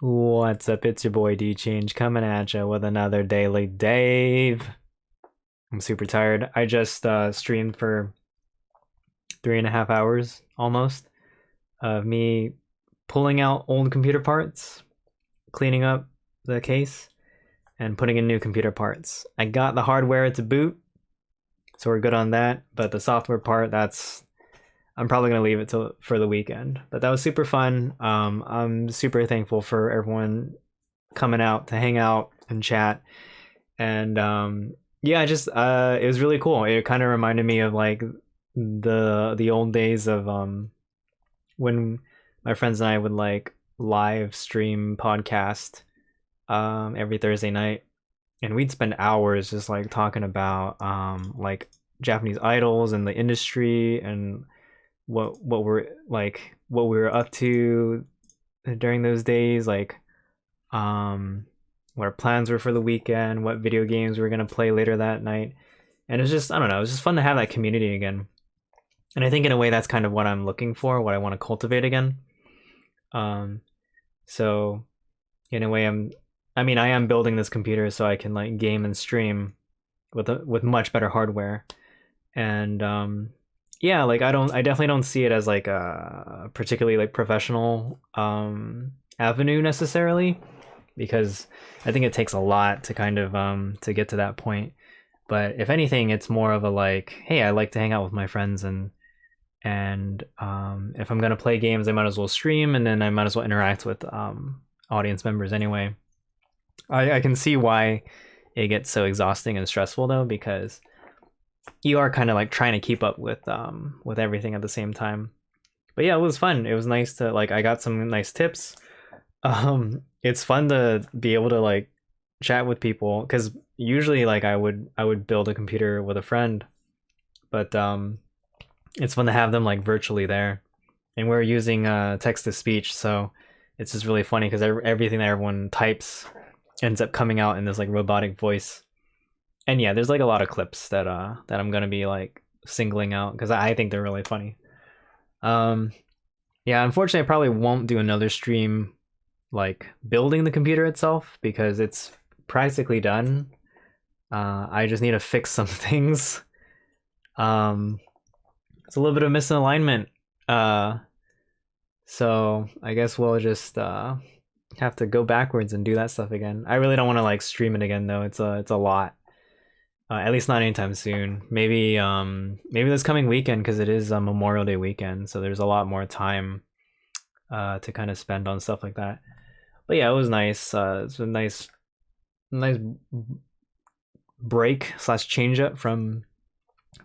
What's up? It's your boy D Change coming at you with another Daily Dave. I'm super tired. I just streamed for 3.5 hours almost of me pulling out old computer parts, cleaning up the case, and putting in new computer parts. I got the hardware to boot, so we're good on that. But the software part, I'm probably gonna leave it for the weekend. But that was super fun. I'm super thankful for everyone coming out to hang out and chat. And yeah, I just it was really cool. It kind of reminded me of like the old days of when my friends and I would like live stream podcast every Thursday night, and we'd spend hours just like talking about like Japanese idols and the industry and what we were up to during those days, like what our plans were for the weekend, what video games we were gonna play later that night. And it's just, I don't know, it's just fun to have that community again. And I think in a way that's kind of what I'm looking for, what I want to cultivate again. Um so in a way I am building this computer so I can like game and stream with much better hardware. And yeah, like I definitely don't see it as like a particularly like professional avenue necessarily, because I think it takes a lot to kind of to get to that point. But if anything, it's more of a like, hey, I like to hang out with my friends, and if I'm gonna play games, I might as well stream, and then I might as well interact with audience members anyway. I can see why it gets so exhausting and stressful though, because you are kind of like trying to keep up with everything at the same time. But yeah, it was fun. It was nice to like, I got some nice tips. It's fun to be able to like chat with people, because usually like I would build a computer with a friend, but it's fun to have them like virtually there. And we're using text to speech, so it's just really funny because everything that everyone types ends up coming out in this like robotic voice. And yeah, there's like a lot of clips that I'm gonna be like singling out because I think they're really funny. Um, yeah, unfortunately, I probably won't do another stream like building the computer itself because it's practically done. I just need to fix some things. Um, it's a little bit of misalignment. Uh, so I guess we'll just have to go backwards and do that stuff again. I really don't want to like stream it again though. It's a lot. At least not anytime soon. Maybe this coming weekend because it is a Memorial Day weekend, so there's a lot more time to kind of spend on stuff like that. But yeah, it was nice. It's a nice break slash change up from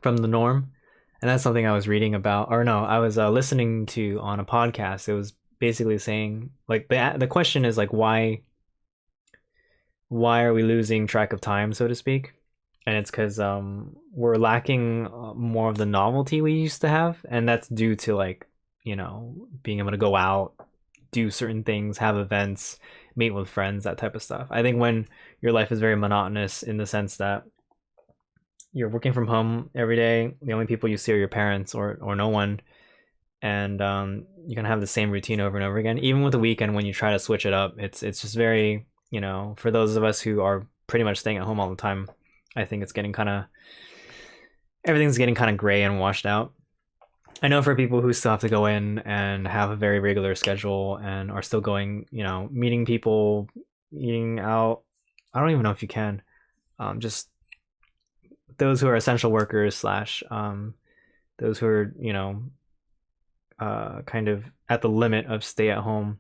the norm, and that's something I was reading about, or no, I was listening to on a podcast. It was basically saying like the question is like why are we losing track of time, so to speak? And it's because we're lacking more of the novelty we used to have, and that's due to like, being able to go out, do certain things, have events, meet with friends, that type of stuff. I think when your life is very monotonous in the sense that you're working from home every day, the only people you see are your parents or no one, and you're gonna have the same routine over and over again. Even with the weekend, when you try to switch it up, it's just very, for those of us who are pretty much staying at home all the time, I think it's getting kind of, everything's getting kind of gray and washed out. I know for people who still have to go in and have a very regular schedule and are still going, meeting people, eating out. I don't even know if you can. Just those who are essential workers slash those who are, kind of at the limit of stay at home.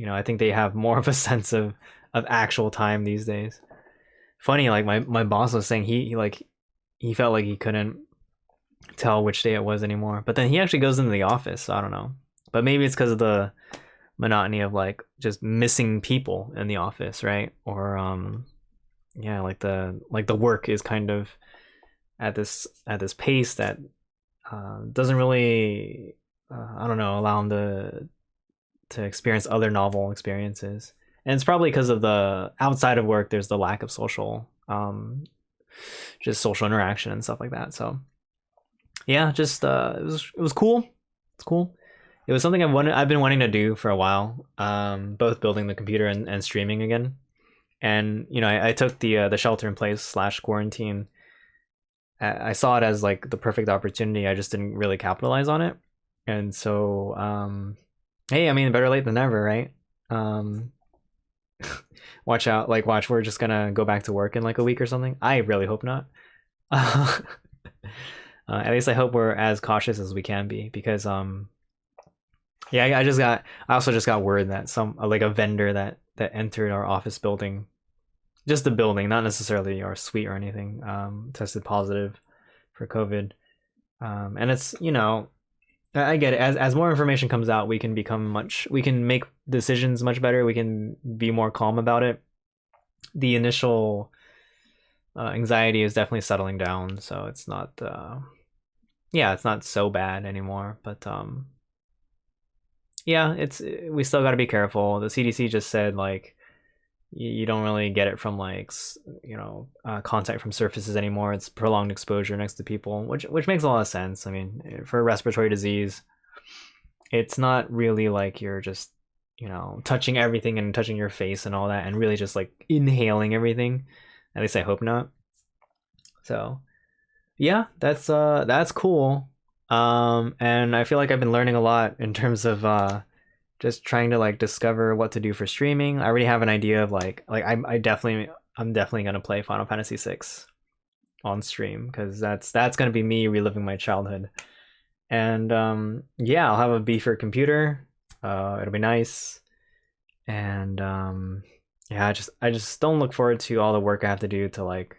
I think they have more of a sense of actual time these days. Funny, like my boss was saying he felt like he couldn't tell which day it was anymore, but then he actually goes into the office, so I don't know, but maybe it's because of the monotony of like just missing people in the office, right? Or yeah, like the work is kind of at this pace that doesn't really I don't know, allow him to experience other novel experiences. And it's probably because of the outside of work, there's the lack of just social interaction and stuff like that. So yeah, just it was cool. It's cool. it was something I've been wanting to do for a while. Both building the computer and streaming again. And you know, I took the shelter in place slash quarantine. I saw it as like the perfect opportunity. I just didn't really capitalize on it. And so, hey, I mean, better late than never, right? Um, watch out, like, watch, we're just gonna go back to work in like a week or something. I really hope not. At least I hope we're as cautious as we can be, because yeah, I also just got word that some like a vendor that entered our office building, just the building, not necessarily our suite or anything, tested positive for COVID. And it's, you know, I get it. As more information comes out, we can make decisions much better. We can be more calm about it. The initial anxiety is definitely settling down, so it's not yeah, it's not so bad anymore. But yeah, it's, we still got to be careful. The CDC just said like you don't really get it from like you know, contact from surfaces anymore. It's prolonged exposure next to people, which makes a lot of sense. I mean, for a respiratory disease, it's not really like you're just, you know, touching everything and touching your face and all that and really just like inhaling everything. At least I hope not. So yeah, that's cool. And I feel like I've been learning a lot in terms of just trying to like discover what to do for streaming. I already have an idea of like I'm definitely gonna play Final Fantasy 6 on stream, because that's gonna be me reliving my childhood. And yeah, I'll have a beefer computer. It'll be nice. And yeah, I just don't look forward to all the work I have to do to like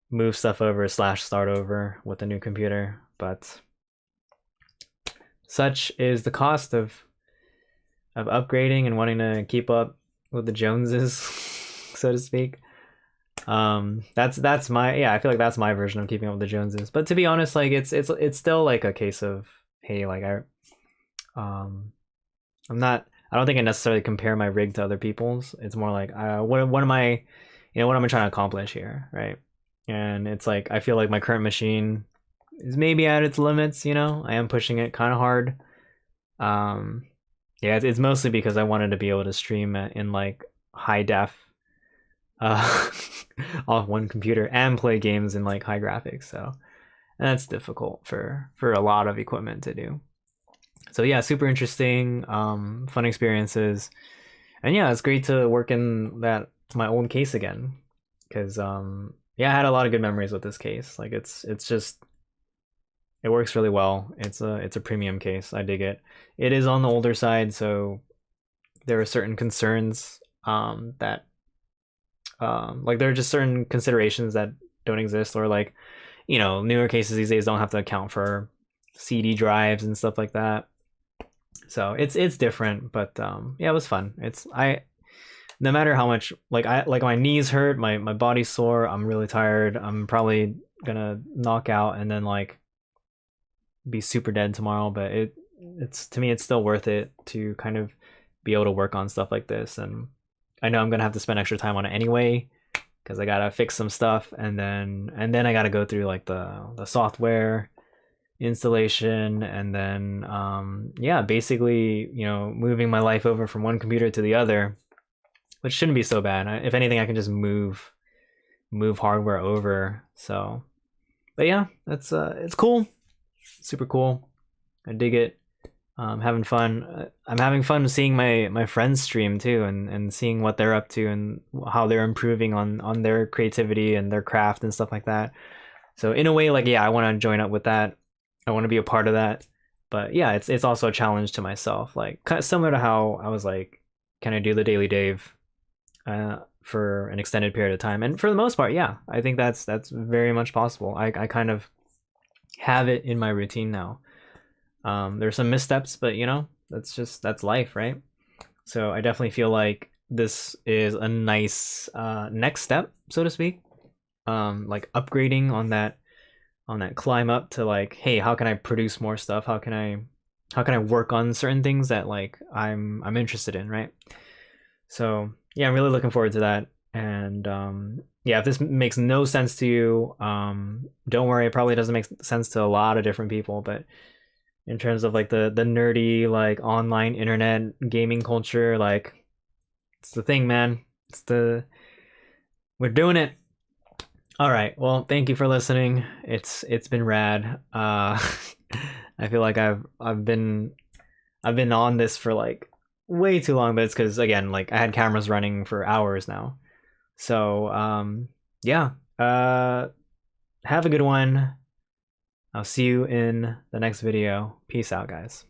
move stuff over slash start over with the new computer. But such is the cost of upgrading and wanting to keep up with the Joneses, so to speak. That's my, yeah, I feel like that's my version of keeping up with the Joneses. But to be honest, like it's still like a case of, hey, like I don't think I necessarily compare my rig to other people's. It's more like what am I, you know, what am I trying to accomplish here, right? And it's like I feel like my current machine is maybe at its limits, you know. I am pushing it kind of hard. Yeah, it's mostly because I wanted to be able to stream in like high def off one computer and play games in like high graphics. So that's difficult for a lot of equipment to do. So yeah, super interesting, fun experiences. And yeah, it's great to work in my old case again, because yeah, I had a lot of good memories with this case. Like it's just, it works really well. It's a premium case. I dig it. It is on the older side, so there are certain concerns that like there are just certain considerations that don't exist, or like, you know, newer cases these days don't have to account for CD drives and stuff like that. So it's different, but yeah, it was fun. No matter how much like my knees hurt, my body's sore, I'm really tired. I'm probably gonna knock out and then like be super dead tomorrow, but it's to me it's still worth it to kind of be able to work on stuff like this. And I know I'm gonna have to spend extra time on it anyway, because I gotta fix some stuff, and then I gotta go through like the software installation, and then yeah, basically, you know, moving my life over from one computer to the other, which shouldn't be so bad. If anything, I can just move hardware over. So, but yeah, that's it's cool, super cool. I dig it. Having fun. I'm having fun seeing my friends stream too, and seeing what they're up to and how they're improving on their creativity and their craft and stuff like that. So in a way, like, yeah, I want to join up with that. I want to be a part of that. But yeah, it's also a challenge to myself, like kind of similar to how I was like, can I do the DailyDave for an extended period of time? And for the most part, yeah, I think that's very much possible. I kind of have it in my routine now. There's some missteps, but you know, that's life, right? So I definitely feel like this is a nice next step, so to speak. Like upgrading on that climb up to like, hey, how can I produce more stuff? How can I work on certain things that like I'm interested in, right? So yeah, I'm really looking forward to that. And yeah, if this makes no sense to you, don't worry, it probably doesn't make sense to a lot of different people, but in terms of like the nerdy like online internet gaming culture. Like it's the thing, man. It's the we're doing it. All right. Well, thank you for listening. It's been rad. I feel like I've been on this for like way too long, but it's because again, like I had cameras running for hours now. So yeah. Have a good one. I'll see you in the next video. Peace out, guys.